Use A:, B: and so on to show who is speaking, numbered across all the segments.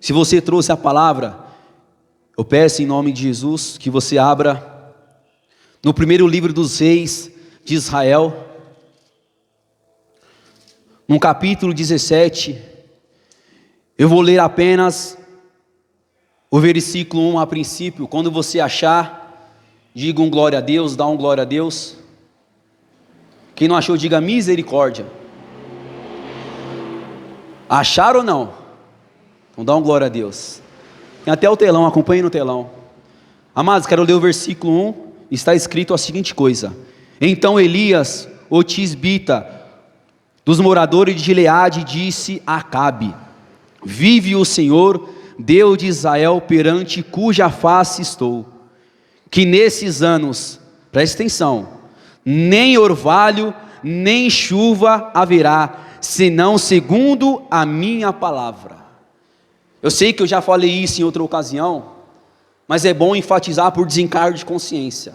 A: Se você trouxe a palavra, eu peço em nome de Jesus que você abra no primeiro livro dos reis de Israel, no capítulo 17, eu vou ler apenas o versículo 1 a princípio. Quando você achar, diga um glória a Deus, dá um glória a Deus. Quem não achou, diga misericórdia. Acharam ou não? Então dá um glória a Deus. Tem até o telão, acompanhe no telão. Amados, quero ler o versículo 1, está escrito a seguinte coisa: Então Elias, o tisbita, dos moradores de Gileade, disse a Acabe: Vive o Senhor, Deus de Israel, perante cuja face estou, que nesses anos, preste atenção, nem orvalho, nem chuva haverá, senão segundo a minha palavra. Eu sei que eu já falei isso em outra ocasião, mas é bom enfatizar por desencargo de consciência.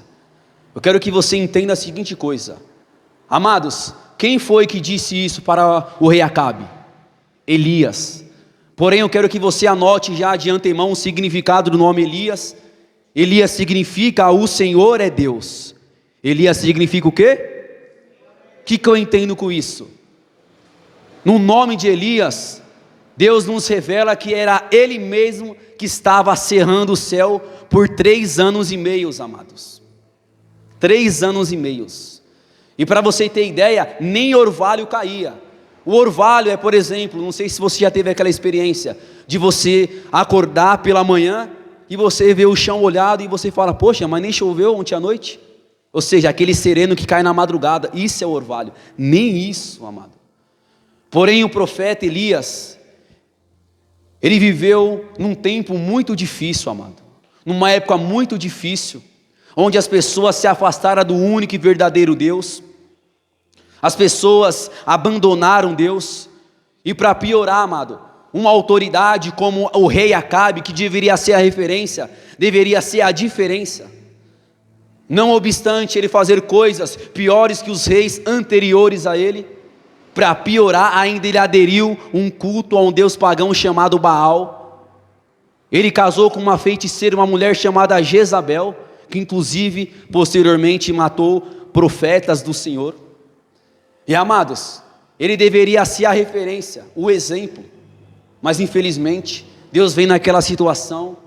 A: Eu quero que você entenda a seguinte coisa. Amados, quem foi que disse isso para o rei Acabe? Elias. Porém, eu quero que você anote já de antemão o significado do nome Elias. Elias significa o Senhor é Deus. Elias significa o quê? O que eu entendo com isso? No nome de Elias, Deus nos revela que era Ele mesmo que estava cerrando o céu por 3 anos e meio, amados. 3 anos e meio. E para você ter ideia, nem orvalho caía. O orvalho é, por exemplo, não sei se você já teve aquela experiência, de você acordar pela manhã e você vê o chão molhado e você fala: poxa, mas nem choveu ontem à noite? Ou seja, aquele sereno que cai na madrugada, isso é o orvalho. Nem isso, amado. Porém, o profeta Elias, ele viveu num tempo muito difícil, amado, numa época muito difícil, onde as pessoas se afastaram do único e verdadeiro Deus, as pessoas abandonaram Deus, e para piorar, amado, uma autoridade como o rei Acabe, que deveria ser a referência, deveria ser a diferença, não obstante ele fazer coisas piores que os reis anteriores a ele, para piorar ainda ele aderiu um culto a um deus pagão chamado Baal. Ele casou com uma feiticeira, uma mulher chamada Jezabel, que inclusive posteriormente matou profetas do Senhor. E amados, ele deveria ser a referência, o exemplo, mas infelizmente Deus vem naquela situação,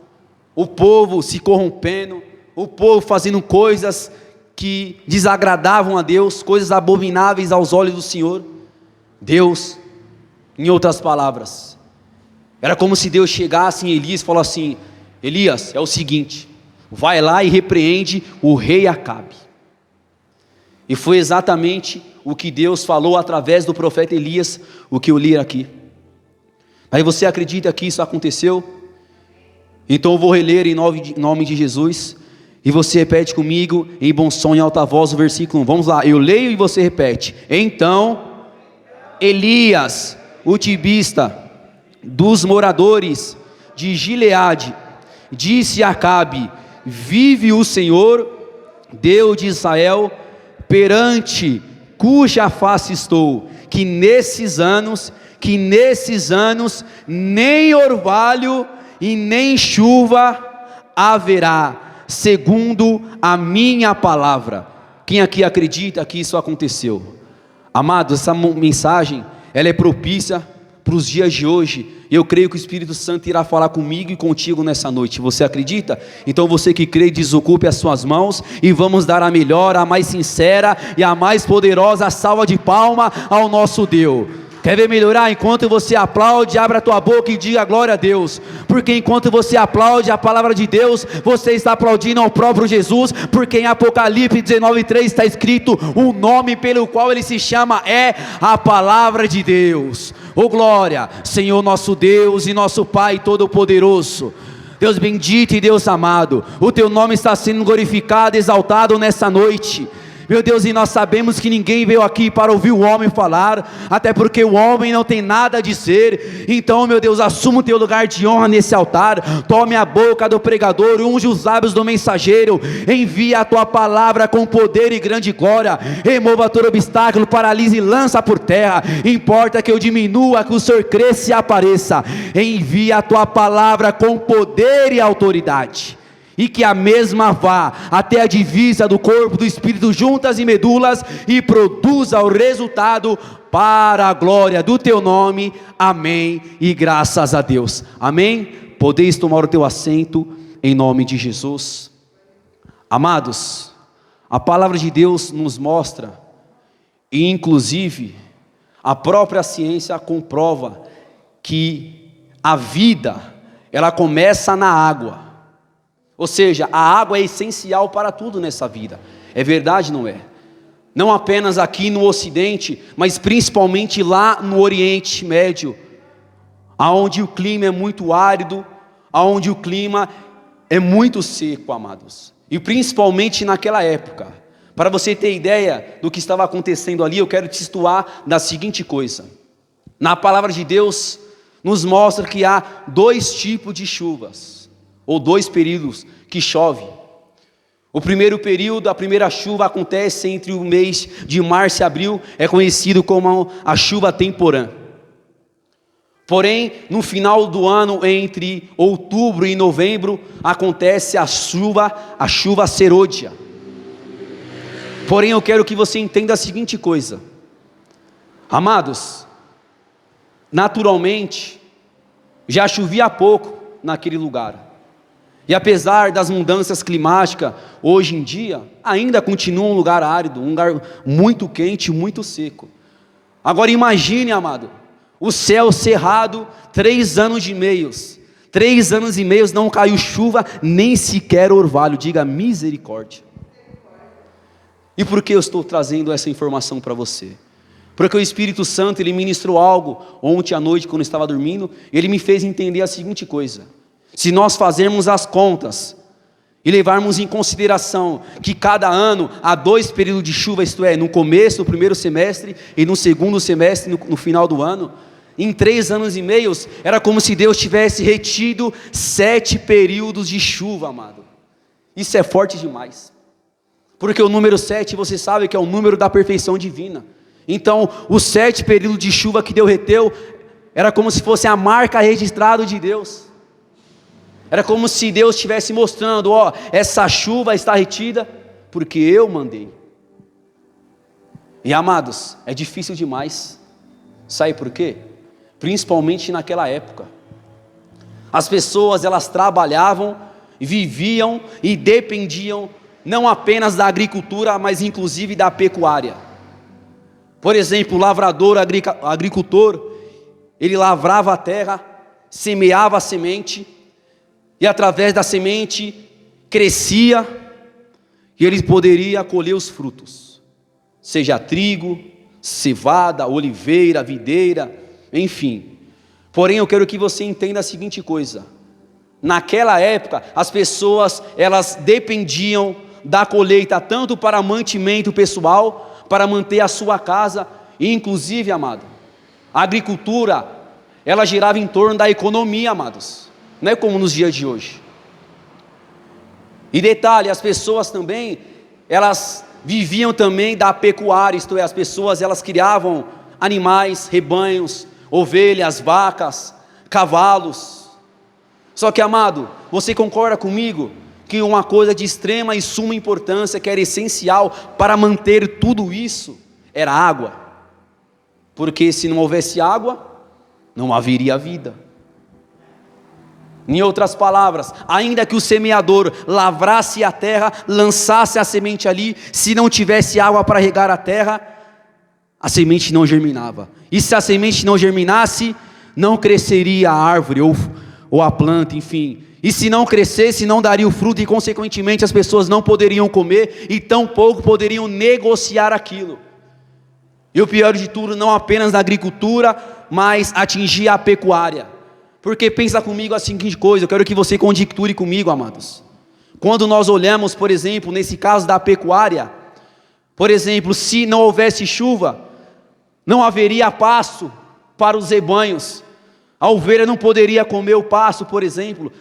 A: o povo se corrompendo, o povo fazendo coisas que desagradavam a Deus, coisas abomináveis aos olhos do Senhor. Deus, em outras palavras, era como se Deus chegasse em Elias e falasse assim: Elias, é o seguinte, vai lá e repreende o rei Acabe. E foi exatamente o que Deus falou através do profeta Elias, o que eu li aqui. Aí você acredita que isso aconteceu? Então eu vou reler em nome de Jesus, e você repete comigo em bom som, em alta voz, o versículo 1. Vamos lá, eu leio e você repete. Então Elias, o tibista, dos moradores de Gileade, disse a Acabe: Vive o Senhor, Deus de Israel, perante cuja face estou, que nesses anos nem orvalho e nem chuva haverá, segundo a minha palavra. Quem aqui acredita que isso aconteceu? Amados, essa mensagem, ela é propícia para os dias de hoje. Eu creio que o Espírito Santo irá falar comigo e contigo nessa noite. Você acredita? Então você que crê, desocupe as suas mãos e vamos dar a melhor, a mais sincera e a mais poderosa salva de palma ao nosso Deus. Quer ver melhorar? Enquanto você aplaude, abra a tua boca e diga glória a Deus, porque enquanto você aplaude a palavra de Deus, você está aplaudindo ao próprio Jesus, porque em Apocalipse 19:3 está escrito: o nome pelo qual ele se chama é a palavra de Deus. Oh glória, Senhor nosso Deus e nosso Pai Todo-Poderoso, Deus bendito e Deus amado, o teu nome está sendo glorificado, exaltado nessa noite. Meu Deus, e nós sabemos que ninguém veio aqui para ouvir o homem falar, até porque o homem não tem nada a dizer. Então, meu Deus, assuma o teu lugar de honra nesse altar, tome a boca do pregador, unge os lábios do mensageiro, envia a tua palavra com poder e grande glória, remova todo obstáculo, paralise e lança por terra. Importa que eu diminua, que o Senhor cresça e apareça. Envia a tua palavra com poder e autoridade, e que a mesma vá até a divisa do corpo do Espírito, juntas e medulas, e produza o resultado para a glória do teu nome. Amém, e graças a Deus. Amém. Podeis tomar o teu assento em nome de Jesus. Amados, a palavra de Deus nos mostra, e inclusive a própria ciência comprova, que a vida, ela começa na água. Ou seja, a água é essencial para tudo nessa vida. É verdade, não é? Não apenas aqui no Ocidente, mas principalmente lá no Oriente Médio, aonde o clima é muito árido, aonde o clima é muito seco, amados. E principalmente naquela época. Para você ter ideia do que estava acontecendo ali, eu quero te situar da seguinte coisa. Na palavra de Deus, nos mostra que há dois tipos de chuvas, ou dois períodos que chove. O primeiro período, a primeira chuva acontece entre o mês de março e abril, é conhecido como a chuva temporã. Porém, no final do ano, entre outubro e novembro, acontece a chuva serôdia. Porém, eu quero que você entenda a seguinte coisa. Amados, naturalmente, já chovia pouco naquele lugar. E apesar das mudanças climáticas, hoje em dia, ainda continua um lugar árido, um lugar muito quente, muito seco. Agora imagine, amado, o céu cerrado, 3 anos e meio. 3 anos e meio não caiu chuva, nem sequer orvalho. Diga misericórdia. E por que eu estou trazendo essa informação para você? Porque o Espírito Santo, ele ministrou algo ontem à noite, quando eu estava dormindo, ele me fez entender a seguinte coisa. Se nós fazermos as contas e levarmos em consideração que cada ano há 2 períodos de chuva, isto é, no começo, no primeiro semestre, e no segundo semestre, no final do ano, em 3 anos e meio, era como se Deus tivesse retido 7 períodos de chuva, amado. Isso é forte demais, porque o número 7, você sabe que é o número da perfeição divina. Então, os 7 períodos de chuva que Deus reteu, era como se fosse a marca registrada de Deus. Era como se Deus estivesse mostrando, ó, essa chuva está retida, porque eu mandei. E amados, é difícil demais. Sabe por quê? Principalmente naquela época. As pessoas, elas trabalhavam, viviam e dependiam, não apenas da agricultura, mas inclusive da pecuária. Por exemplo, o lavrador, agricultor, ele lavrava a terra, semeava a semente, e através da semente crescia, e ele poderia colher os frutos, seja trigo, cevada, oliveira, videira, enfim. Porém, eu quero que você entenda a seguinte coisa. Naquela época, as pessoas, elas dependiam da colheita, tanto para mantimento pessoal, para manter a sua casa, e inclusive, amado, a agricultura, ela girava em torno da economia, amados. Não é como nos dias de hoje. E detalhe, as pessoas também, elas viviam também da pecuária, isto é, as pessoas, elas criavam animais, rebanhos, ovelhas, vacas, cavalos. Só que, amado, você concorda comigo que uma coisa de extrema e suma importância, que era essencial para manter tudo isso, era água? Porque se não houvesse água, não haveria vida. Em outras palavras, ainda que o semeador lavrasse a terra, lançasse a semente ali, se não tivesse água para regar a terra, a semente não germinava. E se a semente não germinasse, não cresceria a árvore ou a planta, enfim. E se não crescesse, não daria o fruto, e consequentemente as pessoas não poderiam comer, e tampouco poderiam negociar aquilo. E o pior de tudo, não apenas na agricultura, mas atingia a pecuária. Porque pensa comigo a seguinte coisa, eu quero que você conjecture comigo, amados. Quando nós olhamos, por exemplo, nesse caso da pecuária, Por exemplo, se não houvesse chuva, não haveria pasto para os rebanhos. A ovelha não poderia comer o pasto, por exemplo,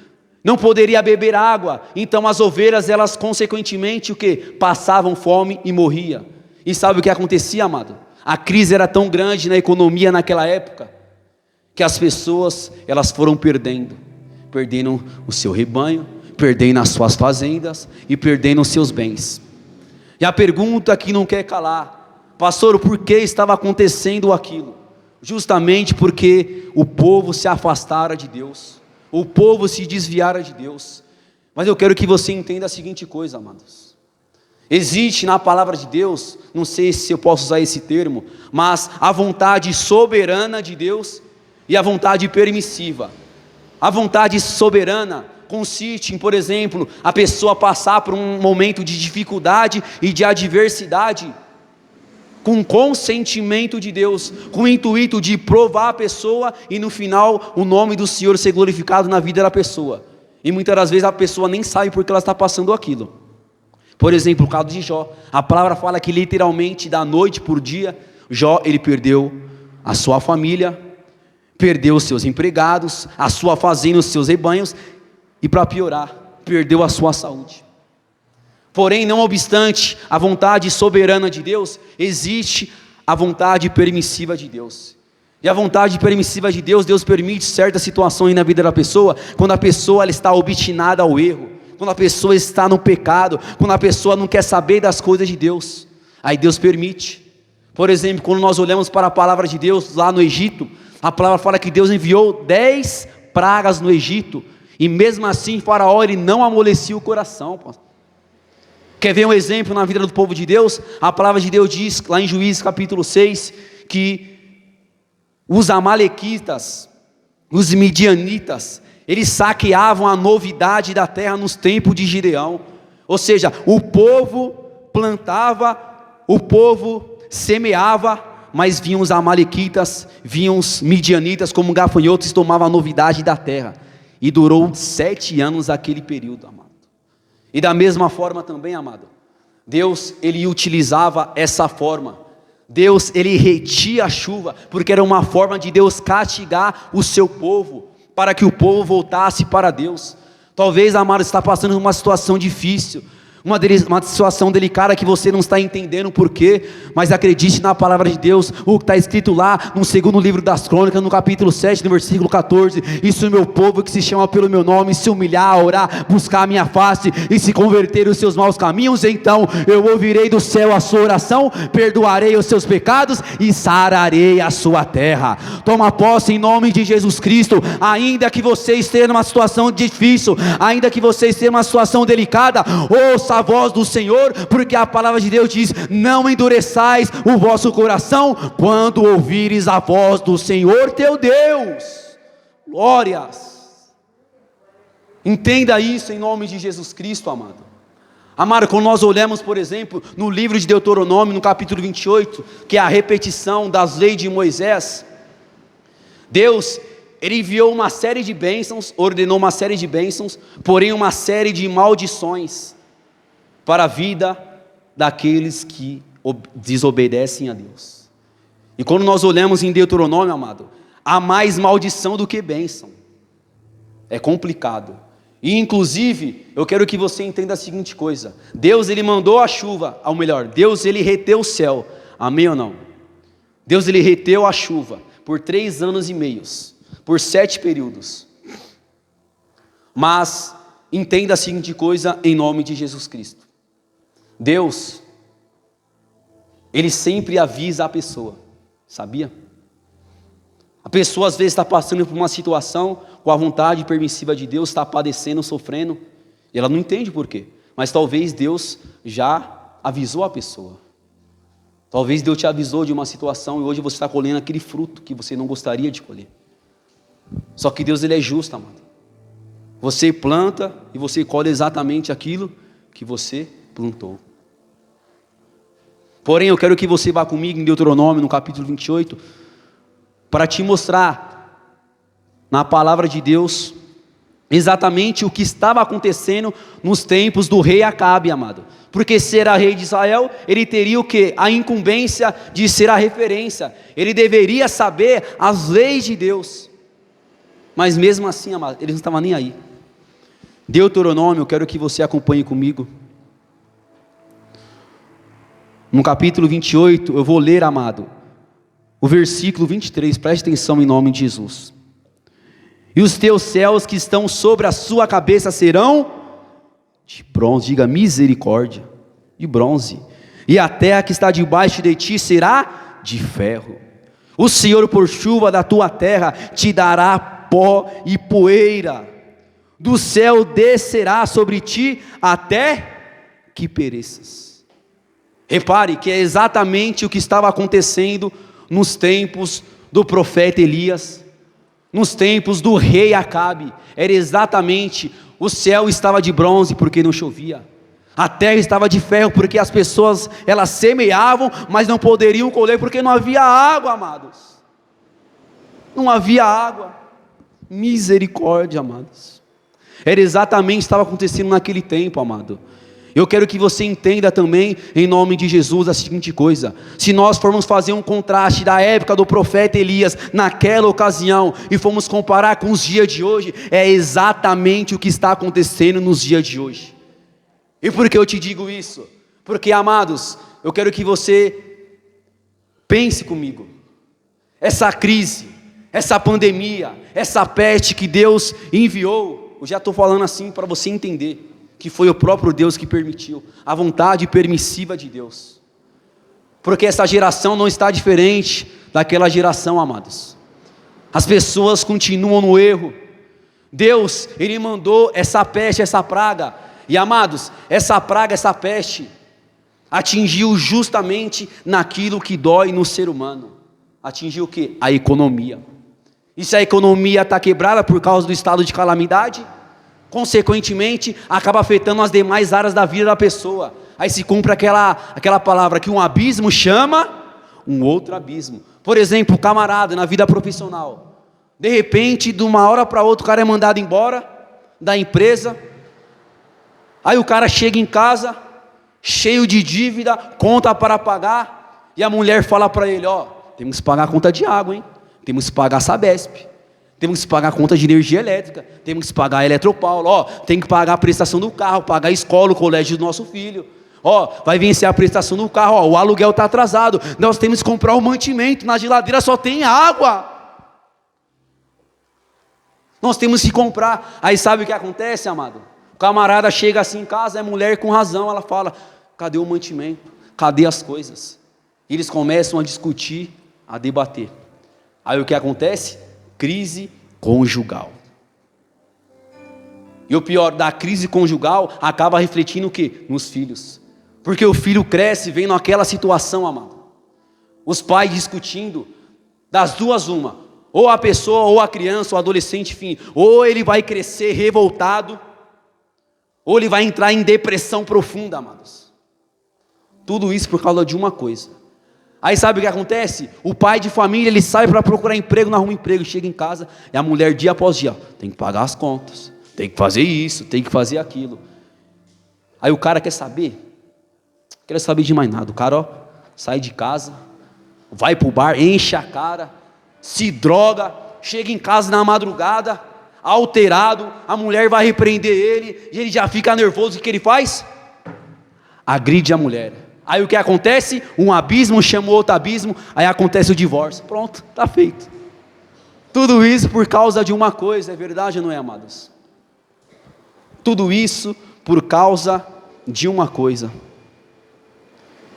A: não poderia beber água. Então as ovelhas, elas consequentemente o que? Passavam fome e morria. E sabe o que acontecia, amado? A crise era tão grande na economia naquela época, que as pessoas, elas foram perdendo o seu rebanho, perdendo as suas fazendas e perdendo os seus bens. E a pergunta que não quer calar: pastor, por que estava acontecendo aquilo? Justamente porque o povo se afastara de Deus, o povo se desviara de Deus. Mas eu quero que você entenda a seguinte coisa, amados: existe na palavra de Deus, não sei se eu posso usar esse termo, mas a vontade soberana de Deus e a vontade permissiva. A vontade soberana consiste em, por exemplo, a pessoa passar por um momento de dificuldade e de adversidade, com consentimento de Deus, com o intuito de provar a pessoa e no final o nome do Senhor ser glorificado na vida da pessoa. E muitas das vezes a pessoa nem sabe por que ela está passando aquilo. Por exemplo, o caso de Jó, a palavra fala que literalmente da noite por dia, Jó, ele perdeu a sua família, perdeu os seus empregados, a sua fazenda, os seus rebanhos, e para piorar, perdeu a sua saúde. Porém, não obstante a vontade soberana de Deus, existe a vontade permissiva de Deus. E a vontade permissiva de Deus, Deus permite certas situações na vida da pessoa, quando a pessoa ela está obstinada ao erro, quando a pessoa está no pecado, quando a pessoa não quer saber das coisas de Deus, aí Deus permite. Por exemplo, quando nós olhamos para a palavra de Deus lá no Egito, a palavra fala que Deus enviou 10 pragas no Egito, e mesmo assim Faraó ele não amolecia o coração. Quer ver um exemplo na vida do povo de Deus? A palavra de Deus diz lá em Juízes capítulo 6, que os amalequitas, os midianitas, eles saqueavam a novidade da terra nos tempos de Gideão. Ou seja, o povo plantava, o povo semeava, mas vinham os amalequitas, vinham os midianitas como gafanhotos e tomavam a novidade da terra. E durou 7 anos aquele período, amado. E da mesma forma também, amado, Deus ele utilizava essa forma. Deus ele retia a chuva, porque era uma forma de Deus castigar o seu povo, para que o povo voltasse para Deus. Talvez, amado, está passando uma situação difícil, uma situação delicada que você não está entendendo o porquê, mas acredite na palavra de Deus, o que está escrito lá no segundo livro das crônicas, no capítulo 7, no versículo 14, e se o meu povo que se chama pelo meu nome se humilhar, orar, buscar a minha face e se converter os seus maus caminhos, então eu ouvirei do céu a sua oração, perdoarei os seus pecados e sararei a sua terra. Toma posse em nome de Jesus Cristo. Ainda que você esteja numa situação difícil, ainda que você esteja numa situação delicada, ouça a voz do Senhor, porque a palavra de Deus diz: não endureçais o vosso coração quando ouvires a voz do Senhor teu Deus. Glórias. Entenda isso em nome de Jesus Cristo, amado. Amado, quando nós olhamos, por exemplo, no livro de Deuteronômio, no capítulo 28, que é a repetição das leis de Moisés, Deus ele enviou uma série de bênçãos, ordenou uma série de bênçãos, porém uma série de maldições para a vida daqueles que desobedecem a Deus. E quando nós olhamos em Deuteronômio, amado, há mais maldição do que bênção. É complicado. E inclusive, eu quero que você entenda a seguinte coisa: Deus ele mandou a chuva, ou melhor, Deus ele reteu o céu. Amém ou não? Deus ele reteu a chuva por 3 anos e meio, por 7 períodos. Mas entenda a seguinte coisa em nome de Jesus Cristo: Deus, ele sempre avisa a pessoa, sabia? A pessoa às vezes está passando por uma situação com a vontade permissiva de Deus, está padecendo, sofrendo, e ela não entende por quê, mas talvez Deus já avisou a pessoa. Talvez Deus te avisou de uma situação e hoje você está colhendo aquele fruto que você não gostaria de colher. Só que Deus ele é justo, amado. Você planta e você colhe exatamente aquilo que você plantou. Porém, eu quero que você vá comigo em Deuteronômio, no capítulo 28, para te mostrar, na palavra de Deus, exatamente o que estava acontecendo nos tempos do rei Acabe, amado. Porque ser a rei de Israel, ele teria o quê? A incumbência de ser a referência. Ele deveria saber as leis de Deus. Mas mesmo assim, amado, ele não estava nem aí. Deuteronômio, eu quero que você acompanhe comigo. No capítulo 28, eu vou ler, amado, o versículo 23, preste atenção em nome de Jesus. E os teus céus que estão sobre a sua cabeça serão de bronze, diga misericórdia, de bronze. E a terra que está debaixo de ti será de ferro. O Senhor por chuva da tua terra te dará pó e poeira. Do céu descerá sobre ti até que pereças. Repare que é exatamente o que estava acontecendo nos tempos do profeta Elias, nos tempos do rei Acabe. Era exatamente, o céu estava de bronze porque não chovia, a terra estava de ferro porque as pessoas, elas semeavam, mas não poderiam colher porque não havia água, amados. Não havia água. Misericórdia, amados. Era exatamente o que estava acontecendo naquele tempo, amado. Eu quero que você entenda também, em nome de Jesus, a seguinte coisa: se nós formos fazer um contraste da época do profeta Elias, naquela ocasião, e formos comparar com os dias de hoje, é exatamente o que está acontecendo nos dias de hoje. E por que eu te digo isso? Porque, amados, eu quero que você pense comigo, essa crise, essa pandemia, essa peste que Deus enviou, eu já estou falando assim para você entender, que foi o próprio Deus que permitiu, a vontade permissiva de Deus, porque essa geração não está diferente daquela geração, amados. As pessoas continuam no erro. Deus, Ele mandou essa peste, essa praga, e amados, essa praga, essa peste, atingiu justamente naquilo que dói no ser humano. Atingiu o quê? A economia. E se a economia está quebrada por causa do estado de calamidade, consequentemente, acaba afetando as demais áreas da vida da pessoa. Aí se cumpre aquela palavra que um abismo chama um outro abismo. Por exemplo, camarada na vida profissional, de repente, de uma hora para outra, o cara é mandado embora da empresa. Aí o cara chega em casa, cheio de dívida, conta para pagar, e a mulher fala para ele: ó, temos que pagar a conta de água, hein? Temos que pagar a Sabesp, temos que pagar a conta de energia elétrica, temos que pagar a Eletropaulo, ó, tem que pagar a prestação do carro, pagar a escola, o colégio do nosso filho, ó, vai vencer a prestação do carro, ó, o aluguel está atrasado, nós temos que comprar o mantimento, na geladeira só tem água, nós temos que comprar. Aí sabe o que acontece, amado? O camarada chega assim em casa, é mulher com razão, ela fala: cadê o mantimento? Cadê as coisas? E eles começam a discutir, a debater. Aí o que acontece? Crise conjugal. E o pior, da crise conjugal acaba refletindo o quê? Nos filhos. Porque o filho cresce vendo aquela situação, amado. Os pais discutindo, das duas uma, ou a pessoa, ou a criança, ou o adolescente, enfim, ou ele vai crescer revoltado, ou ele vai entrar em depressão profunda, amados. Tudo isso por causa de uma coisa. Aí sabe o que acontece? O pai de família, ele sai para procurar emprego, não arruma emprego, chega em casa, e a mulher dia após dia, tem que pagar as contas, tem que fazer isso, tem que fazer aquilo. Aí o cara quer saber de mais nada. O cara, ó, sai de casa, vai pro bar, enche a cara, se droga, chega em casa na madrugada, alterado, a mulher vai repreender ele, e ele já fica nervoso. O que ele faz? Agride a mulher. Aí o que acontece? Um abismo chama outro abismo, aí acontece o divórcio. Pronto, está feito. Tudo isso por causa de uma coisa, é verdade ou não é, amados? Tudo isso por causa de uma coisa.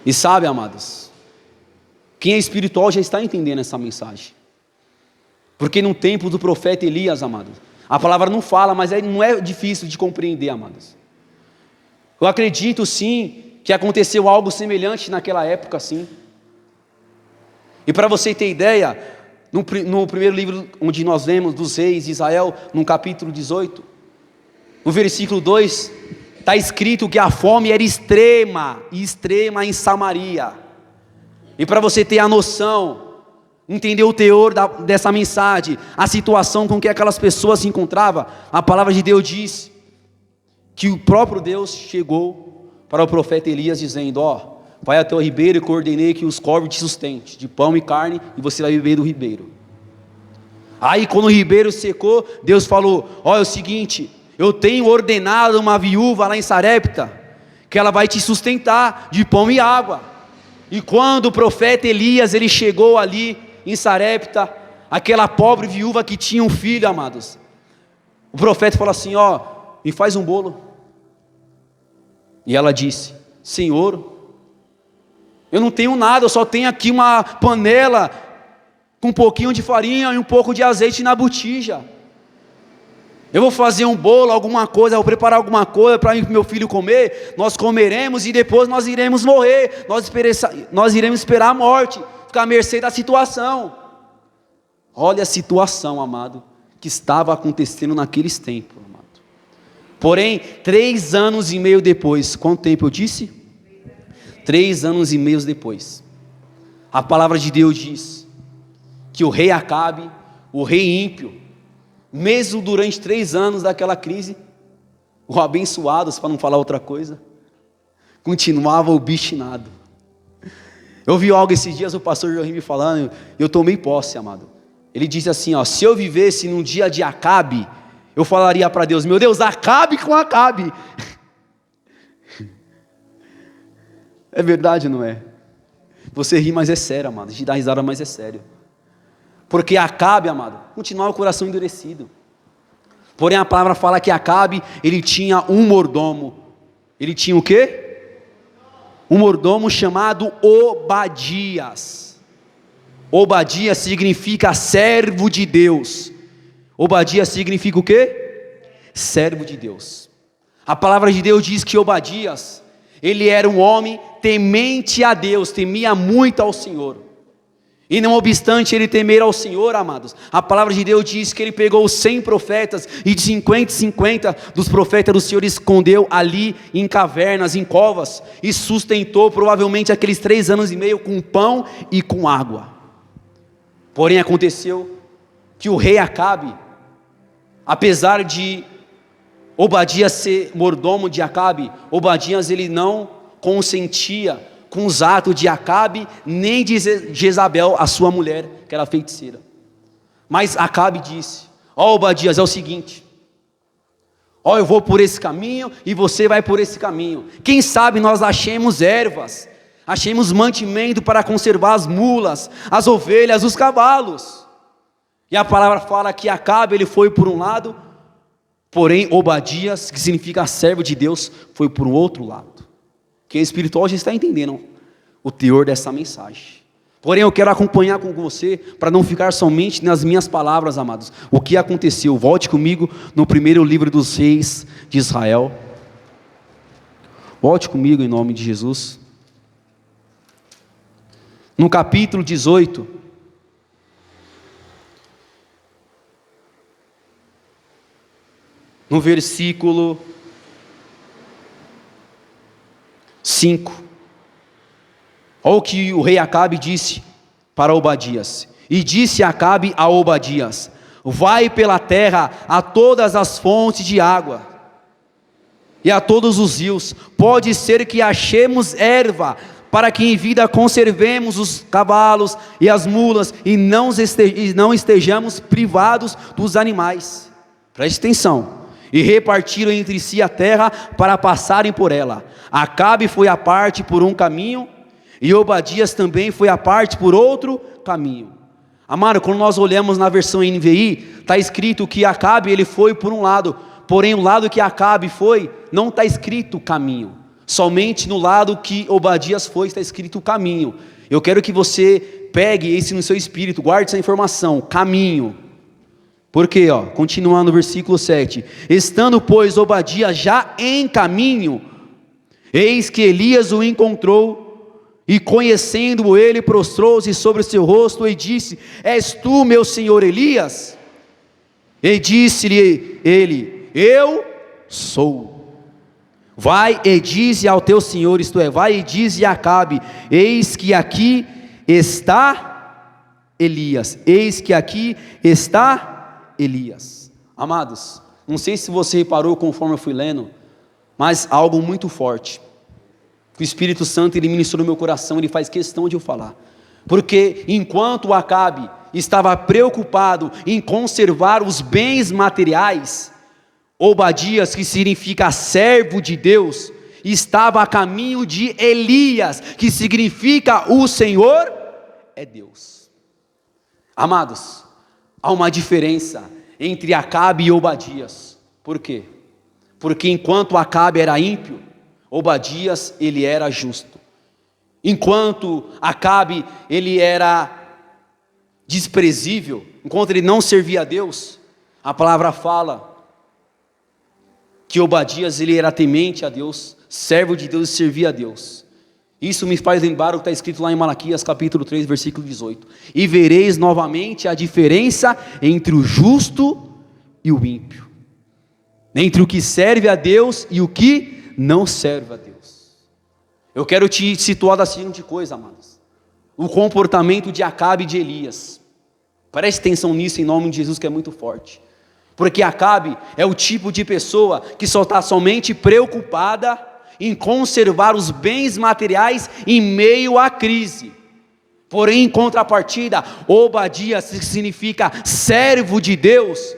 A: E sabe, amados, quem é espiritual já está entendendo essa mensagem. Porque no tempo do profeta Elias, amados, a palavra não fala, mas não é difícil de compreender, amados. Eu acredito sim que aconteceu algo semelhante naquela época, sim. E para você ter ideia, no primeiro livro onde nós lemos dos reis de Israel, no capítulo 18, no versículo 2, está escrito que a fome era extrema em Samaria. E para você ter a noção, entender o teor dessa mensagem, a situação com que aquelas pessoas se encontravam, a palavra de Deus diz que o próprio Deus chegou para o profeta Elias dizendo: ó, vai até o ribeiro e que ordenei que os corvos te sustentem, de pão e carne, e você vai beber do ribeiro. Aí quando o ribeiro secou, Deus falou: ó, é o seguinte, eu tenho ordenado uma viúva lá em Sarepta, que ela vai te sustentar de pão e água. E quando o profeta Elias, ele chegou ali em Sarepta, aquela pobre viúva que tinha um filho, amados, o profeta falou assim: ó, me faz um bolo. E ela disse: Senhor, eu não tenho nada, eu só tenho aqui uma panela com um pouquinho de farinha e um pouco de azeite na botija. Eu vou fazer um bolo, alguma coisa, vou preparar alguma coisa para meu filho comer, nós comeremos e depois nós iremos morrer, nós iremos esperar a morte, ficar à mercê da situação. Olha a situação, amado, que estava acontecendo naqueles tempos, amado. Porém, 3 anos e meio depois, quanto tempo eu disse? 3 anos e meio depois, a palavra de Deus diz que o rei Acabe, o rei ímpio, mesmo durante 3 anos daquela crise, o abençoados, para não falar outra coisa, continuava obstinado. Eu vi algo esses dias, o pastor Jorim me falando, eu tomei posse, amado. Ele disse assim, ó, se eu vivesse num dia de Acabe, eu falaria para Deus: meu Deus, acabe com Acabe. É verdade, não é? Você ri, mas é sério, amado. De dar risada, mas é sério. Porque Acabe, amado, continuava o coração endurecido. Porém a palavra fala que Acabe, ele tinha um mordomo. Ele tinha o quê? Um mordomo chamado Obadias. Obadias significa servo de Deus. Obadias significa o quê? Servo de Deus. A palavra de Deus diz que Obadias, ele era um homem temente a Deus, temia muito ao Senhor. E não obstante ele temer ao Senhor, amados, a palavra de Deus diz que ele pegou os 100 profetas, e de 50 dos profetas do Senhor escondeu ali em cavernas, em covas, e sustentou provavelmente aqueles 3 anos e meio com pão e com água. Porém aconteceu que o rei Acabe, apesar de Obadias ser mordomo de Acabe, Obadias ele não consentia com os atos de Acabe, nem de Jezabel, a sua mulher, que era feiticeira. Mas Acabe disse: ó Obadias, é o seguinte, ó, eu vou por esse caminho e você vai por esse caminho, quem sabe nós achemos ervas, achemos mantimento para conservar as mulas, as ovelhas, os cavalos. E a palavra fala que Acabe ele foi por um lado, porém Obadias, que significa servo de Deus, foi por um outro lado. Quem é espiritual já está entendendo o teor dessa mensagem. Porém eu quero acompanhar com você, para não ficar somente nas minhas palavras, amados, o que aconteceu. Volte comigo no primeiro livro dos reis de Israel. Volte comigo em nome de Jesus. No capítulo 18, no versículo 5, olha o que o rei Acabe disse para Obadias. E disse Acabe a Obadias: vai pela terra a todas as fontes de água e a todos os rios, pode ser que achemos erva, para que em vida conservemos os cavalos e as mulas, e não estejamos privados dos animais. Preste atenção. E repartiram entre si a terra para passarem por ela. Acabe foi à parte por um caminho, e Obadias também foi à parte por outro caminho. Amado, quando nós olhamos na versão NVI, está escrito que Acabe ele foi por um lado, porém o lado que Acabe foi, não está escrito caminho, somente no lado que Obadias foi está escrito caminho. Eu quero que você pegue isso no seu espírito, guarde essa informação, caminho. Porque, continuando no versículo 7, estando pois Obadias já em caminho, eis que Elias o encontrou, e conhecendo-o ele, prostrou-se sobre o seu rosto, e disse: és tu, meu senhor Elias? E disse-lhe ele: eu sou. Vai e dize ao teu senhor, isto é, vai e dize a Acabe: eis que aqui está Elias, eis que aqui está Elias. Amados, não sei se você reparou conforme eu fui lendo, mas algo muito forte. O Espírito Santo, ele ministrou no meu coração, ele faz questão de eu falar. Porque enquanto Acabe estava preocupado em conservar os bens materiais, Obadias, que significa servo de Deus, estava a caminho de Elias, que significa o Senhor é Deus. Amados, há uma diferença entre Acabe e Obadias. Por quê? Porque enquanto Acabe era ímpio, Obadias, ele era justo. Enquanto Acabe, ele era desprezível, enquanto ele não servia a Deus, a palavra fala que Obadias, ele era temente a Deus, servo de Deus e servia a Deus. Isso me faz lembrar o que está escrito lá em Malaquias capítulo 3, versículo 18. E vereis novamente a diferença entre o justo e o ímpio, entre o que serve a Deus e o que não serve a Deus. Eu quero te situar da seguinte coisa, amados: o comportamento de Acabe e de Elias. Preste atenção nisso em nome de Jesus, que é muito forte. Porque Acabe é o tipo de pessoa que só está somente preocupada em conservar os bens materiais em meio à crise. Porém, em contrapartida, Obadias, que significa servo de Deus,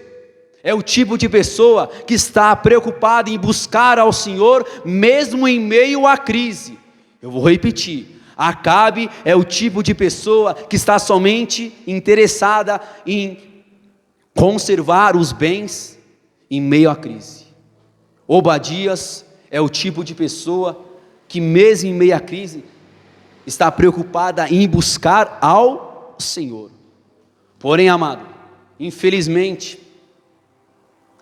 A: é o tipo de pessoa que está preocupada em buscar ao Senhor, mesmo em meio à crise. Eu vou repetir: Acabe é o tipo de pessoa que está somente interessada em conservar os bens em meio à crise. Obadias é o tipo de pessoa que mesmo em meio à crise está preocupada em buscar ao Senhor. Porém, amado, infelizmente,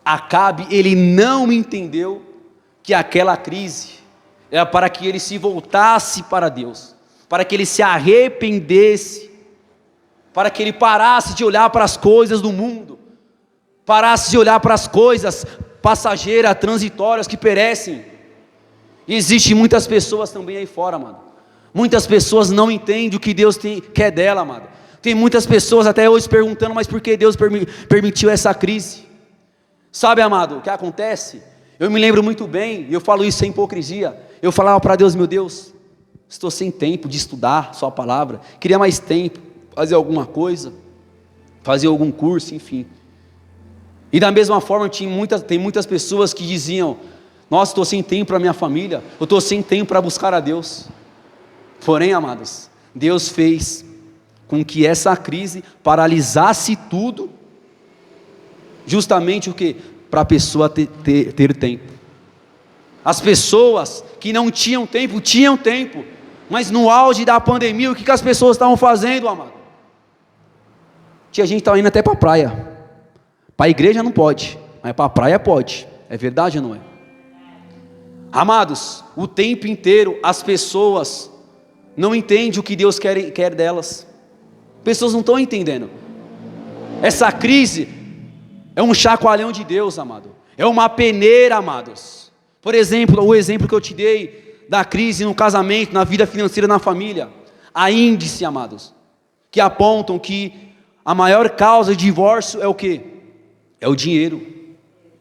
A: Acabe, ele não entendeu que aquela crise era para que ele se voltasse para Deus, para que ele se arrependesse, para que ele parasse de olhar para as coisas do mundo, parasse de olhar para as coisas passageiras, transitórias, que perecem. E existem muitas pessoas também aí fora, amado. Muitas pessoas não entendem o que Deus quer dela, amado. Tem muitas pessoas até hoje perguntando, mas por que Deus permitiu essa crise? Sabe, amado, o que acontece? Eu me lembro muito bem, e eu falo isso sem hipocrisia. Eu falava para Deus: meu Deus, estou sem tempo de estudar sua palavra, queria mais tempo, fazer alguma coisa, fazer algum curso, enfim. E da mesma forma, tem muitas pessoas que diziam: nossa, estou sem tempo para minha família, eu estou sem tempo para buscar a Deus. Porém, amados, Deus fez com que essa crise paralisasse tudo, justamente o que? Para a pessoa ter tempo. As pessoas que não tinham tempo, mas no auge da pandemia, o que as pessoas estavam fazendo, amado? Tinha gente que estava indo até para a praia. Para a igreja não pode, mas para a praia pode. É verdade ou não é? Amados, o tempo inteiro as pessoas não entendem o que Deus quer delas. Pessoas não estão entendendo. Essa crise é um chacoalhão de Deus, amado. É uma peneira, amados. Por exemplo, o exemplo que eu te dei da crise no casamento, na vida financeira, na família. Há índices, amados, que apontam que a maior causa de divórcio é o quê? É o dinheiro.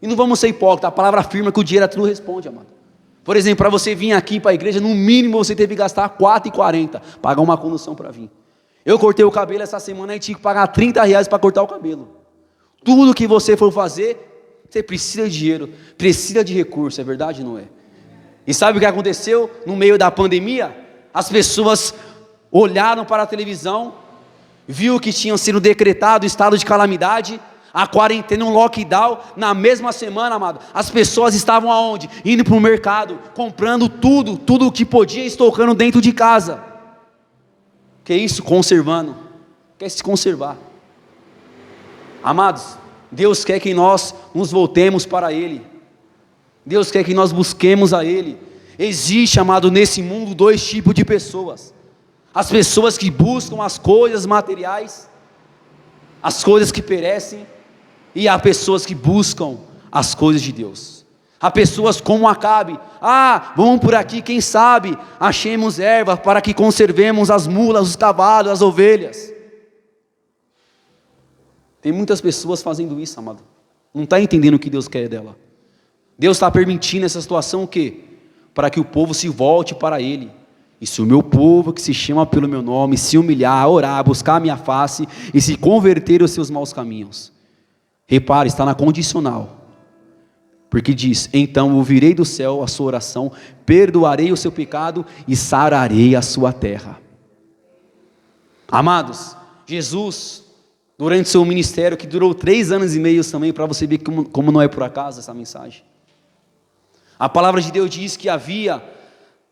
A: E não vamos ser hipócritas, a palavra afirma que o dinheiro tudo responde, amado. Por exemplo, para você vir aqui para a igreja, no mínimo você teve que gastar R$4,40, pagar uma condução para vir. Eu cortei o cabelo essa semana e tive que pagar R$30 para cortar o cabelo. Tudo que você for fazer, você precisa de dinheiro, precisa de recurso, é verdade ou não é? E sabe o que aconteceu no meio da pandemia? As pessoas olharam para a televisão, viu que tinham sido decretado estado de calamidade, a quarentena, um lockdown. Na mesma semana, amado, as pessoas estavam aonde? Indo para o mercado, comprando tudo o que podia, estocando dentro de casa. Que é isso? Conservando. Quer se conservar. Amados, Deus quer que nós nos voltemos para Ele. Deus quer que nós busquemos a Ele. Existe, amado, nesse mundo dois tipos de pessoas: as pessoas que buscam as coisas materiais, as coisas que perecem, e há pessoas que buscam as coisas de Deus. Há pessoas como Acabe: vamos por aqui, quem sabe achemos erva para que conservemos as mulas, os cavalos, as ovelhas. Tem muitas pessoas fazendo isso, amado. Não está entendendo o que Deus quer dela. Deus está permitindo essa situação o quê? Para que o povo se volte para Ele. E se o meu povo, que se chama pelo meu nome, se humilhar, orar, buscar a minha face e se converter aos seus maus caminhos. Repare, está na condicional. Porque diz, então ouvirei do céu a sua oração, perdoarei o seu pecado e sararei a sua terra. Amados, Jesus, durante seu ministério, que durou 3 anos e meio também, para você ver como não é por acaso essa mensagem. A palavra de Deus diz que havia,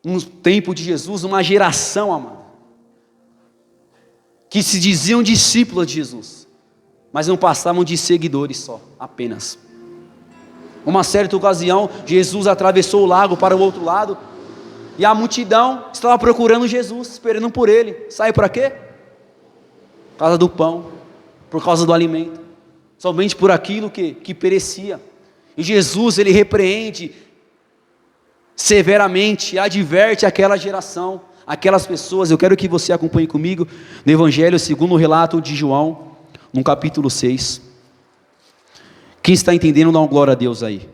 A: no tempo de Jesus, uma geração, amado, que se diziam discípulos de Jesus, mas não passavam de seguidores só, apenas. Uma certa ocasião, Jesus atravessou o lago para o outro lado, e a multidão estava procurando Jesus, esperando por Ele. Sabe para quê? Por causa do pão, por causa do alimento, somente por aquilo que perecia. E Jesus, Ele repreende severamente, adverte aquela geração, aquelas pessoas. Eu quero que você acompanhe comigo no Evangelho segundo o relato de João, no capítulo 6. Quem está entendendo, dá uma glória a Deus aí.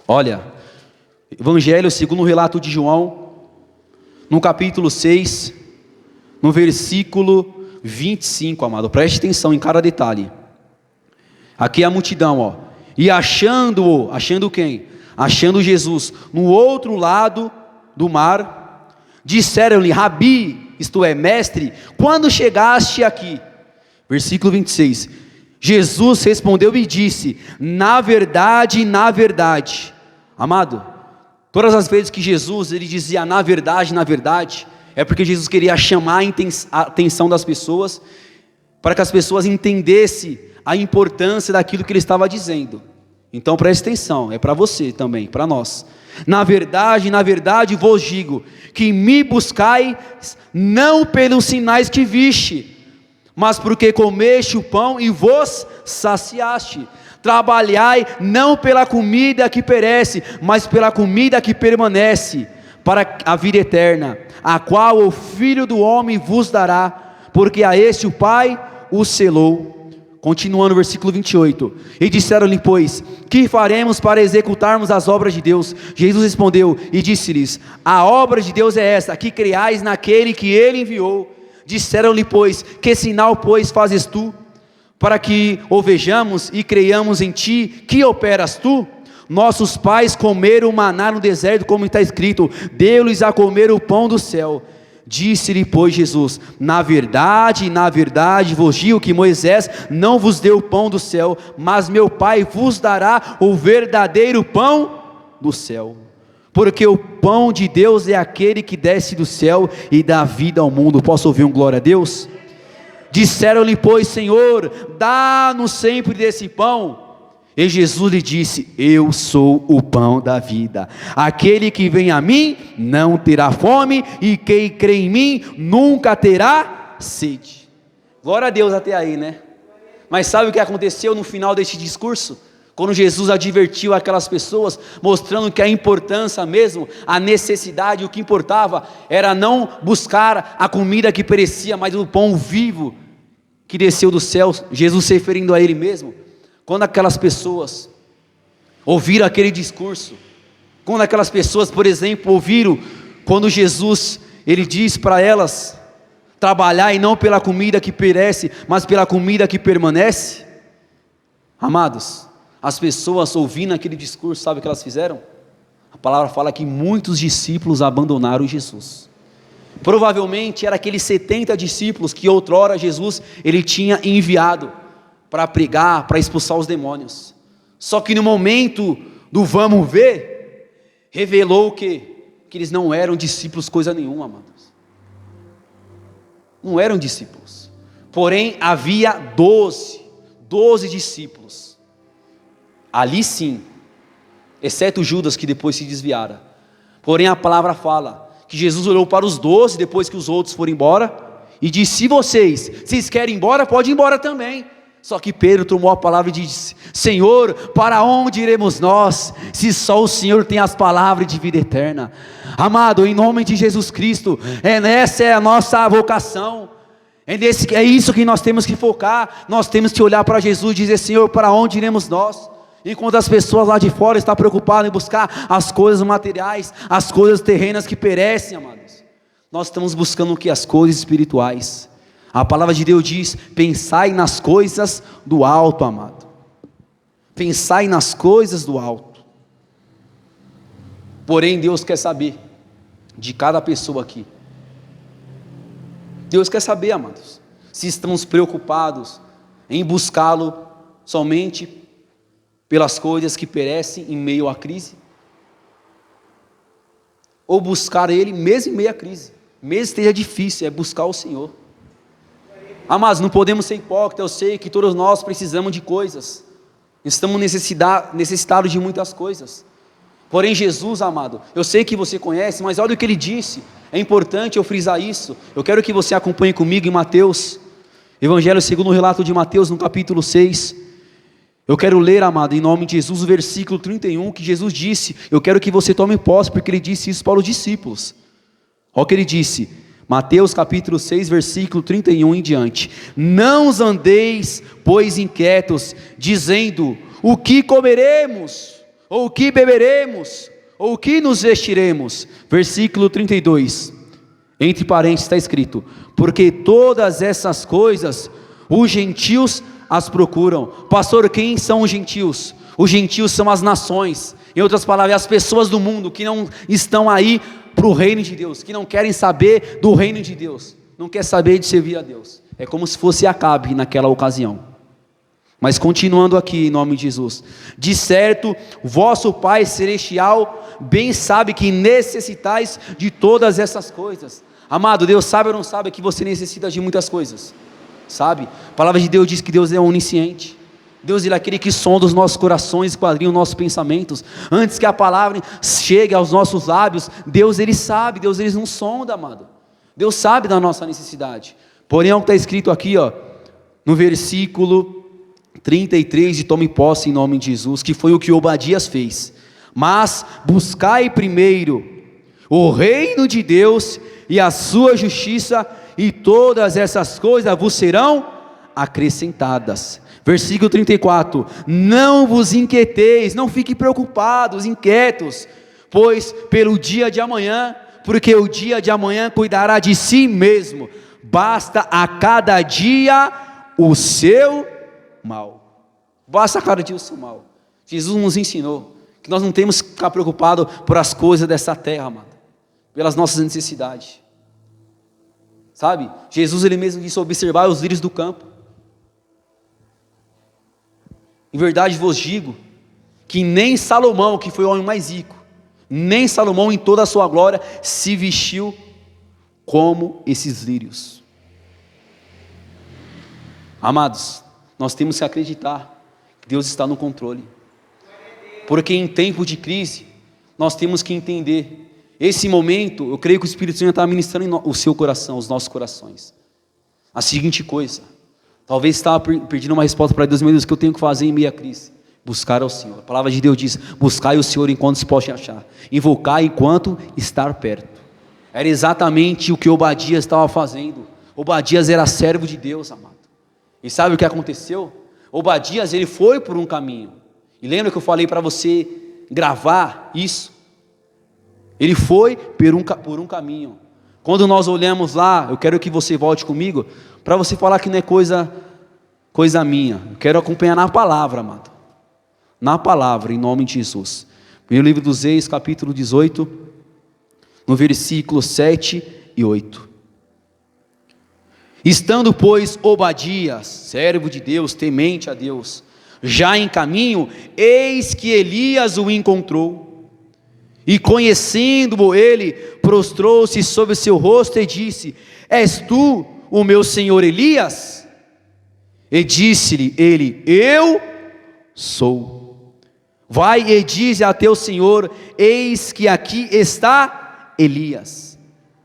A: Olha, Evangelho segundo o relato de João, no capítulo 6, no versículo 25, amado, preste atenção em cada detalhe. Aqui é a multidão, ó. E achando quem? Achando Jesus no outro lado do mar, disseram-lhe, Rabi, isto é, mestre, quando chegaste aqui? Versículo 26, Jesus respondeu e disse, na verdade, amado, todas as vezes que Jesus, ele dizia na verdade, é porque Jesus queria chamar a atenção das pessoas, para que as pessoas entendessem a importância daquilo que ele estava dizendo. Então preste atenção, é para você também, para nós. Na verdade vos digo, que me buscai, não pelos sinais que viste, mas porque comeste o pão e vos saciaste. Trabalhai não pela comida que perece, mas pela comida que permanece, para a vida eterna, a qual o Filho do Homem vos dará, porque a este o Pai o selou. Continuando o versículo 28, e disseram-lhe, pois, que faremos para executarmos as obras de Deus? Jesus respondeu e disse-lhes, a obra de Deus é esta, que creais naquele que Ele enviou. Disseram-lhe, pois, que sinal, pois, fazes tu, para que o vejamos e creiamos em ti? Que operas tu? Nossos pais comeram maná no deserto, como está escrito, deu-lhes a comer o pão do céu. Disse-lhe, pois, Jesus, na verdade vos digo que Moisés não vos deu o pão do céu, mas meu Pai vos dará o verdadeiro pão do céu. Porque o pão de Deus é aquele que desce do céu e dá vida ao mundo. Posso ouvir um glória a Deus? Disseram-lhe, pois, Senhor, dá-nos sempre desse pão. E Jesus lhe disse, eu sou o pão da vida, aquele que vem a mim não terá fome, e quem crê em mim nunca terá sede. Glória a Deus até aí, né? Mas sabe o que aconteceu no final deste discurso? Quando Jesus advertiu aquelas pessoas, mostrando que a importância mesmo, a necessidade, o que importava, era não buscar a comida que perecia, mas o pão vivo, que desceu do céu, Jesus se referindo a Ele mesmo. Quando aquelas pessoas ouviram aquele discurso, quando aquelas pessoas, por exemplo, ouviram, quando Jesus, Ele diz para elas, trabalhar e não pela comida que perece, mas pela comida que permanece, amados, as pessoas ouvindo aquele discurso, sabe o que elas fizeram? A palavra fala que muitos discípulos abandonaram Jesus. Provavelmente era aqueles 70 discípulos que outrora Jesus, Ele tinha enviado para pregar, para expulsar os demônios. Só que no momento do vamos ver, revelou que eles não eram discípulos coisa nenhuma, amados. Não eram discípulos. Porém havia 12 discípulos. Ali sim, exceto Judas, que depois se desviara. Porém a palavra fala que Jesus olhou para os 12, depois que os outros foram embora, e disse, se vocês querem ir embora, pode ir embora também. Só que Pedro tomou a palavra e disse, Senhor, para onde iremos nós, se só o Senhor tem as palavras de vida eterna? Amado, em nome de Jesus Cristo, essa é a nossa vocação, É isso que nós temos que focar. Nós temos que olhar para Jesus e dizer: Senhor, para onde iremos nós? Enquanto as pessoas lá de fora estão preocupadas em buscar as coisas materiais, as coisas terrenas que perecem, amados, nós estamos buscando o que? As coisas espirituais. A palavra de Deus diz: pensai nas coisas do alto, amado. Pensai nas coisas do alto. Porém, Deus quer saber de cada pessoa aqui. Deus quer saber, amados, se estamos preocupados em buscá-lo somente pelas coisas que perecem em meio à crise, ou buscar Ele mesmo em meio à crise, mesmo esteja difícil, é buscar o Senhor. Amados, não podemos ser hipócritas. Eu sei que todos nós precisamos de coisas, estamos necessitados de muitas coisas. Porém, Jesus, amado, eu sei que você conhece, mas olha o que Ele disse. É importante eu frisar isso. Eu quero que você acompanhe comigo em Mateus, Evangelho segundo o relato de Mateus, no capítulo 6. Eu quero ler, amado, em nome de Jesus, o versículo 31, que Jesus disse. Eu quero que você tome posse, porque Ele disse isso para os discípulos. Olha o que Ele disse, Mateus capítulo 6, versículo 31 em diante: não andeis, pois, inquietos, dizendo: o que comeremos, ou o que beberemos, ou o que nos vestiremos. Versículo 32, entre parênteses está escrito: porque todas essas coisas os gentios as procuram. Pastor, quem são os gentios? Os gentios são as nações, em outras palavras, as pessoas do mundo que não estão aí para o reino de Deus, que não querem saber do reino de Deus, não quer saber de servir a Deus. É como se fosse Acabe naquela ocasião. Mas continuando aqui em nome de Jesus: de certo, vosso Pai Celestial bem sabe que necessitais de todas essas coisas. Amado, Deus sabe ou não sabe que você necessita de muitas coisas? Sabe? A palavra de Deus diz que Deus é onisciente. Deus, Ele é aquele que sonda os nossos corações, esquadrinha os nossos pensamentos. Antes que a palavra chegue aos nossos lábios, Deus, Ele sabe. Deus, Ele não sonda, amado. Deus sabe da nossa necessidade. Porém, é o que está escrito aqui, ó, no versículo 33, e tome posse em nome de Jesus, que foi o que Obadias fez. Mas buscai primeiro o reino de Deus e a sua justiça, e todas essas coisas vos serão acrescentadas. Versículo 34, não vos inquieteis, não fiquem preocupados, inquietos, pois pelo dia de amanhã, porque o dia de amanhã cuidará de si mesmo, basta a cada dia o seu mal. Basta a cada dia o seu mal. Jesus nos ensinou que nós não temos que ficar preocupados por as coisas dessa terra, amado, pelas nossas necessidades. Sabe, Jesus, Ele mesmo disse: observar os lírios do campo. Em verdade vos digo, que nem Salomão, que foi o homem mais rico, nem Salomão em toda a sua glória, se vestiu como esses lírios. Amados, nós temos que acreditar que Deus está no controle, porque em tempo de crise, nós temos que entender. Esse momento, eu creio que o Espírito Santo está ministrando o seu coração, os nossos corações. A seguinte coisa: talvez estava pedindo uma resposta para Deus: meu Deus, o que eu tenho que fazer em meio à crise? Buscar ao Senhor. A palavra de Deus diz: buscai o Senhor enquanto se pode achar, invocai enquanto estar perto. Era exatamente o que Obadias estava fazendo. Obadias era servo de Deus, amado. E sabe o que aconteceu? Obadias, ele foi por um caminho. E lembra que eu falei para você gravar isso? Ele foi por um caminho. Quando nós olhamos lá, eu quero que você volte comigo, para você falar que não é coisa minha. Eu quero acompanhar na palavra, amado. Na palavra, em nome de Jesus. Primeiro livro dos Reis, capítulo 18, no versículo 7 e 8. Estando, pois, Obadias, servo de Deus, temente a Deus, já em caminho, eis que Elias o encontrou. E conhecendo-o ele, prostrou-se sobre o seu rosto e disse: és tu o meu senhor Elias? E disse-lhe ele: eu sou. Vai e dize a teu senhor: eis que aqui está Elias.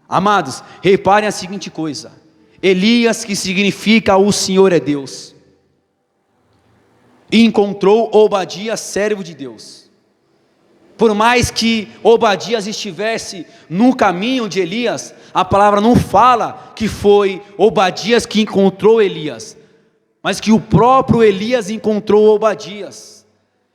A: Amados, reparem a seguinte coisa: Elias, que significa o Senhor é Deus, encontrou Obadias, servo de Deus. Por mais que Obadias estivesse no caminho de Elias, a palavra não fala que foi Obadias que encontrou Elias, mas que o próprio Elias encontrou Obadias.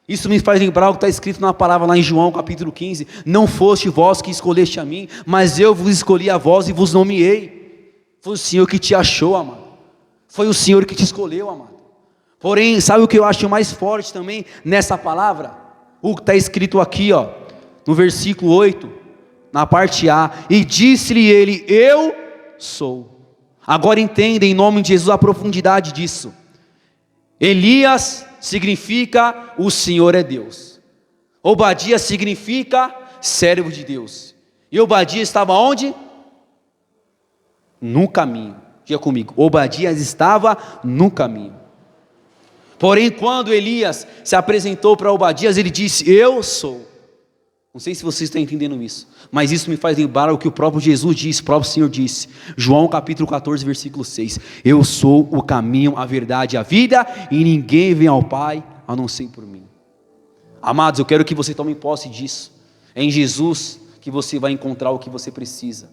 A: Isso me faz lembrar o que está escrito na palavra lá em João capítulo 15: não foste vós que escolheste a mim, mas eu vos escolhi a vós e vos nomeei. Foi o Senhor que te achou, amado. Foi o Senhor que te escolheu, amado. Porém, sabe o que eu acho mais forte também nessa palavra? O que está escrito aqui, ó, no versículo 8, na parte A: e disse-lhe ele, eu sou. Agora entenda em nome de Jesus a profundidade disso. Elias significa o Senhor é Deus. Obadias significa servo de Deus. E Obadias estava onde? No caminho. Diga comigo, Obadias estava no caminho. Porém, quando Elias se apresentou para Obadias, ele disse, eu sou. Não sei se vocês estão entendendo isso, mas isso me faz lembrar o que o próprio Jesus disse, o próprio Senhor disse, João capítulo 14, versículo 6, eu sou o caminho, a verdade e a vida, e ninguém vem ao Pai, a não ser por mim. Amados, eu quero que você tome posse disso. É em Jesus que você vai encontrar o que você precisa.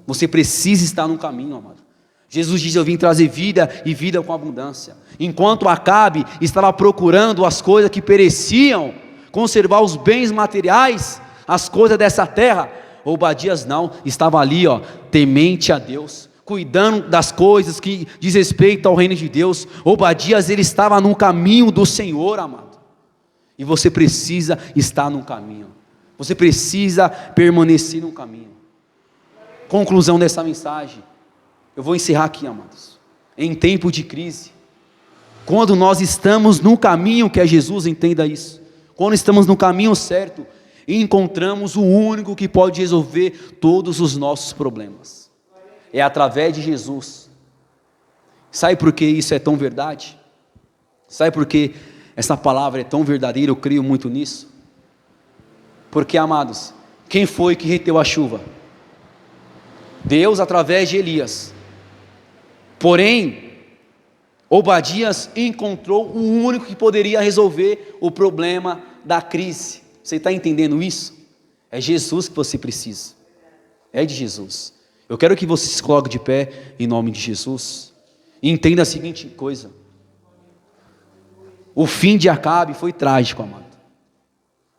A: Você precisa estar no caminho, amado. Jesus diz, eu vim trazer vida e vida com abundância. Enquanto Acabe estava procurando as coisas que pereciam, conservar os bens materiais, as coisas dessa terra, Obadias não, estava ali, ó, temente a Deus, cuidando das coisas que diz respeito ao reino de Deus. Obadias, ele estava no caminho do Senhor, amado. E você precisa estar no caminho. Você precisa permanecer no caminho. Conclusão dessa mensagem. Eu vou encerrar aqui, amados. Em tempo de crise, quando nós estamos no caminho que é Jesus, entenda isso. Quando estamos no caminho certo, encontramos o único que pode resolver todos os nossos problemas. É através de Jesus. Sabe por que isso é tão verdade? Sabe por que essa palavra é tão verdadeira? Eu creio muito nisso. Porque, amados, quem foi que reteu a chuva? Deus através de Elias. Porém, Obadias encontrou o único que poderia resolver o problema da crise. Você está entendendo isso? É Jesus que você precisa. É de Jesus. Eu quero que você se coloque de pé em nome de Jesus. E entenda a seguinte coisa. O fim de Acabe foi trágico, amado.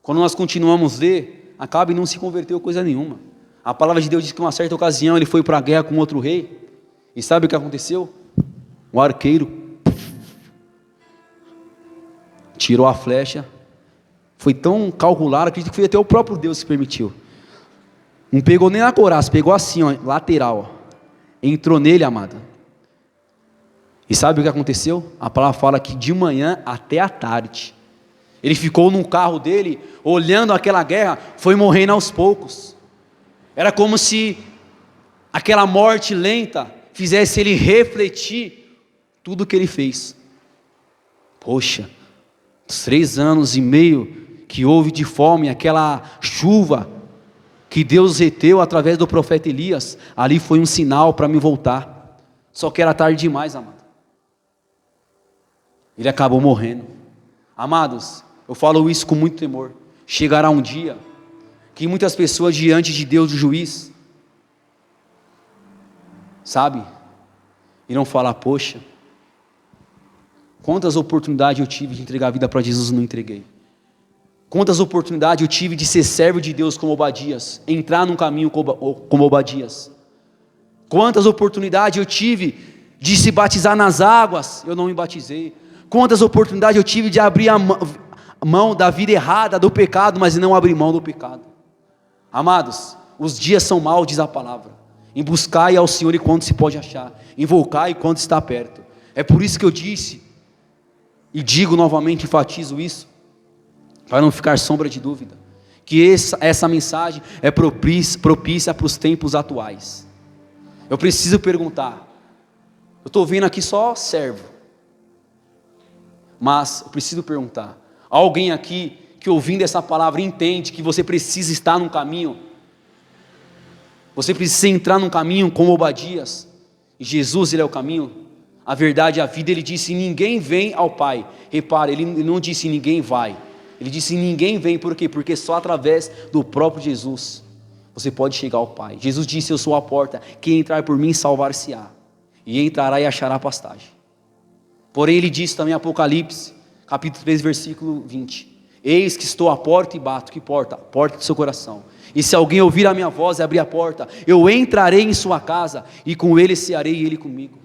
A: Quando nós continuamos a ler, Acabe não se converteu coisa nenhuma. A palavra de Deus diz que em uma certa ocasião ele foi para a guerra com outro rei. E sabe o que aconteceu? O arqueiro tirou a flecha. Foi tão calculado, acredito que foi até o próprio Deus que permitiu. Não pegou nem na couraça, pegou assim, ó, lateral. Ó. Entrou nele, amado. E sabe o que aconteceu? A palavra fala que de manhã até a tarde. Ele ficou no carro dele, olhando aquela guerra, foi morrendo aos poucos. Era como se aquela morte lenta fizesse ele refletir tudo o que ele fez. Poxa, os 3 anos e meio que houve de fome, aquela chuva que Deus reteu através do profeta Elias, ali foi um sinal para me voltar. Só que era tarde demais, amado. Ele acabou morrendo. Amados, eu falo isso com muito temor. Chegará um dia que muitas pessoas diante de Deus, o juiz, sabe, irão falar, poxa, quantas oportunidades eu tive de entregar a vida para Jesus e não entreguei. Quantas oportunidades eu tive de ser servo de Deus como Obadias, entrar num caminho como Obadias. Quantas oportunidades eu tive de se batizar nas águas, eu não me batizei. Quantas oportunidades eu tive de abrir a mão da vida errada, do pecado, mas não abrir mão do pecado. Amados, os dias são maus, diz a palavra. Em buscar ao Senhor enquanto se pode achar, invocar enquanto está perto. É por isso que eu disse, e digo novamente, enfatizo isso, para não ficar sombra de dúvida, que essa mensagem é propícia para os tempos atuais. Eu preciso perguntar, eu estou vendo aqui só servo, mas eu preciso perguntar, alguém aqui que ouvindo essa palavra entende que você precisa estar num caminho, você precisa entrar num caminho como Obadias, e Jesus ele é o caminho, a verdade e a vida. Ele disse, ninguém vem ao Pai, repara, ele não disse ninguém vai, Ele disse: ninguém vem, por quê? Porque só através do próprio Jesus você pode chegar ao Pai. Jesus disse: eu sou a porta, quem entrar por mim salvar-se-á, e entrará e achará pastagem. Porém ele disse também em Apocalipse, capítulo 3, versículo 20: eis que estou à porta e bato. Que porta? A porta do seu coração. E se alguém ouvir a minha voz e abrir a porta, eu entrarei em sua casa, e com ele cearei e ele comigo.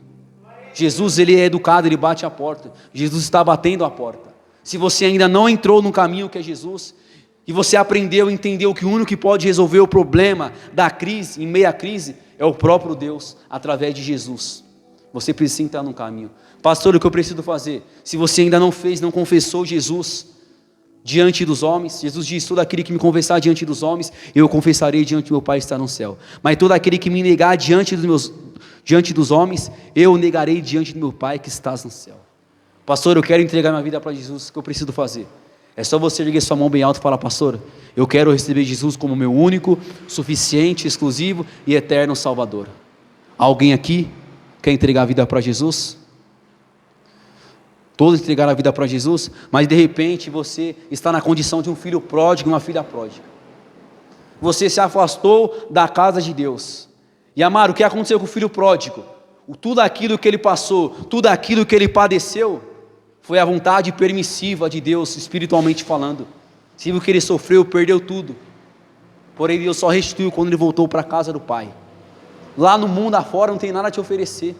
A: Jesus, ele é educado, ele bate a porta. Jesus está batendo a porta. Se você ainda não entrou no caminho que é Jesus, e você aprendeu, entendeu que o único que pode resolver o problema da crise, em meio à crise, é o próprio Deus, através de Jesus. Você precisa entrar no caminho. Pastor, o que eu preciso fazer? Se você ainda não fez, não confessou Jesus diante dos homens, Jesus diz: todo aquele que me confessar diante dos homens, eu confessarei diante do meu Pai que está no céu. Mas todo aquele que me negar diante dos homens, eu negarei diante do meu Pai que está no céu. Pastor, eu quero entregar minha vida para Jesus, o que eu preciso fazer? É só você erguer sua mão bem alto e falar: pastor, eu quero receber Jesus como meu único, suficiente, exclusivo e eterno Salvador. Alguém aqui quer entregar a vida para Jesus? Todos entregaram a vida para Jesus, mas de repente você está na condição de um filho pródigo, uma filha pródiga. Você se afastou da casa de Deus. E amado, o que aconteceu com o filho pródigo? Tudo aquilo que ele passou, tudo aquilo que ele padeceu, foi a vontade permissiva de Deus, espiritualmente falando. Se o que ele sofreu, perdeu tudo. Porém Deus só restituiu quando ele voltou para a casa do Pai. Lá no mundo afora não tem nada a te oferecer.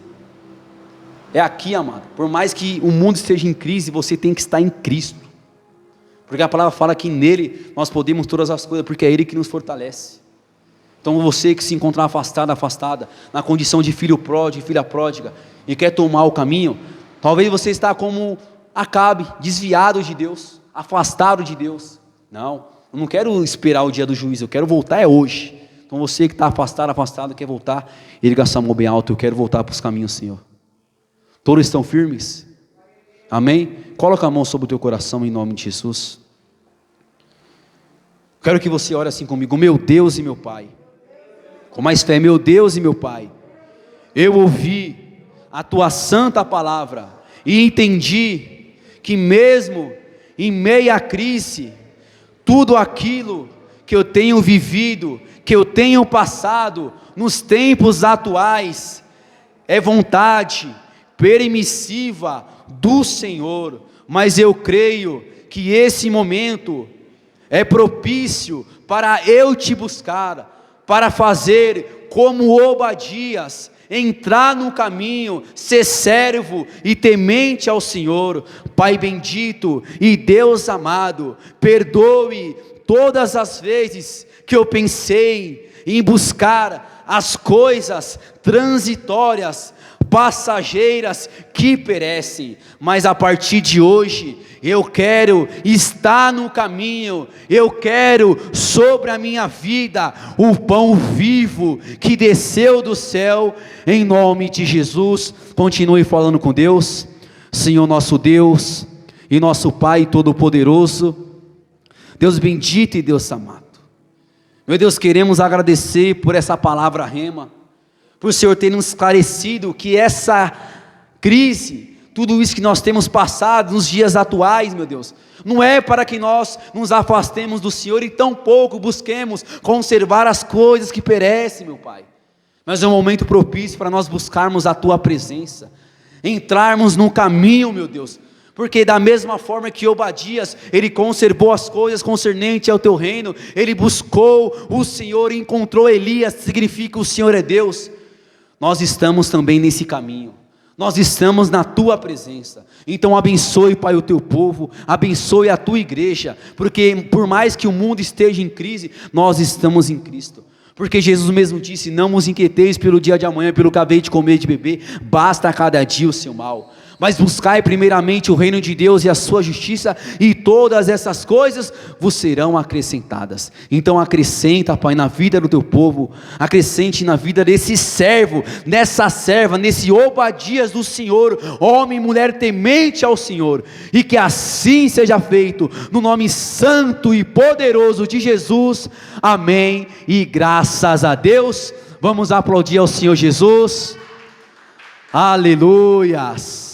A: É aqui, amado. Por mais que o mundo esteja em crise, você tem que estar em Cristo. Porque a palavra fala que nele nós podemos todas as coisas, porque é Ele que nos fortalece. Então você que se encontrar afastada, na condição de filho pródigo, filha pródiga, e quer tomar o caminho, talvez você está como Acabe, desviado de Deus, afastado de Deus. Não, eu não quero esperar o dia do juízo, eu quero voltar hoje. Então você que está afastado, quer voltar, erga essa mão bem alto: eu quero voltar para os caminhos, Senhor. Todos estão firmes? Amém? Coloca a mão sobre o teu coração em nome de Jesus. Quero que você ore assim comigo: meu Deus e meu Pai. Com mais fé: meu Deus e meu Pai, eu ouvi a tua santa palavra e entendi que mesmo em meio à crise, tudo aquilo que eu tenho vivido, que eu tenho passado nos tempos atuais, é vontade permissiva do Senhor, mas eu creio que esse momento é propício para eu te buscar, para fazer como Obadias, entrar no caminho, ser servo e temente ao Senhor. Pai bendito e Deus amado, perdoe todas as vezes que eu pensei em buscar as coisas transitórias, passageiras que perecem, mas a partir de hoje eu quero estar no caminho, eu quero sobre a minha vida o pão vivo que desceu do céu, em nome de Jesus. Continue falando com Deus. Senhor nosso Deus e nosso Pai Todo-Poderoso, Deus bendito e Deus amado, meu Deus, queremos agradecer por essa palavra rema, por o Senhor ter nos esclarecido que essa crise, tudo isso que nós temos passado nos dias atuais, meu Deus, não é para que nós nos afastemos do Senhor e tampouco busquemos conservar as coisas que perecem, meu Pai, mas é um momento propício para nós buscarmos a Tua presença, entrarmos no caminho, meu Deus, porque da mesma forma que Obadias, ele conservou as coisas concernentes ao Teu reino, ele buscou o Senhor e encontrou Elias, significa o Senhor é Deus. Nós estamos também nesse caminho, nós estamos na Tua presença, então abençoe, Pai, o Teu povo, abençoe a Tua igreja, porque por mais que o mundo esteja em crise, nós estamos em Cristo, porque Jesus mesmo disse: não vos inquieteis pelo dia de amanhã, pelo que havei de comer e de beber, basta a cada dia o seu mal, mas buscai primeiramente o reino de Deus e a sua justiça, e todas essas coisas vos serão acrescentadas. Então acrescenta, Pai, na vida do teu povo, acrescente na vida desse servo, nessa serva, nesse Obadias do Senhor, homem e mulher temente ao Senhor, e que assim seja feito, no nome santo e poderoso de Jesus, amém, e graças a Deus. Vamos aplaudir ao Senhor Jesus, aleluias.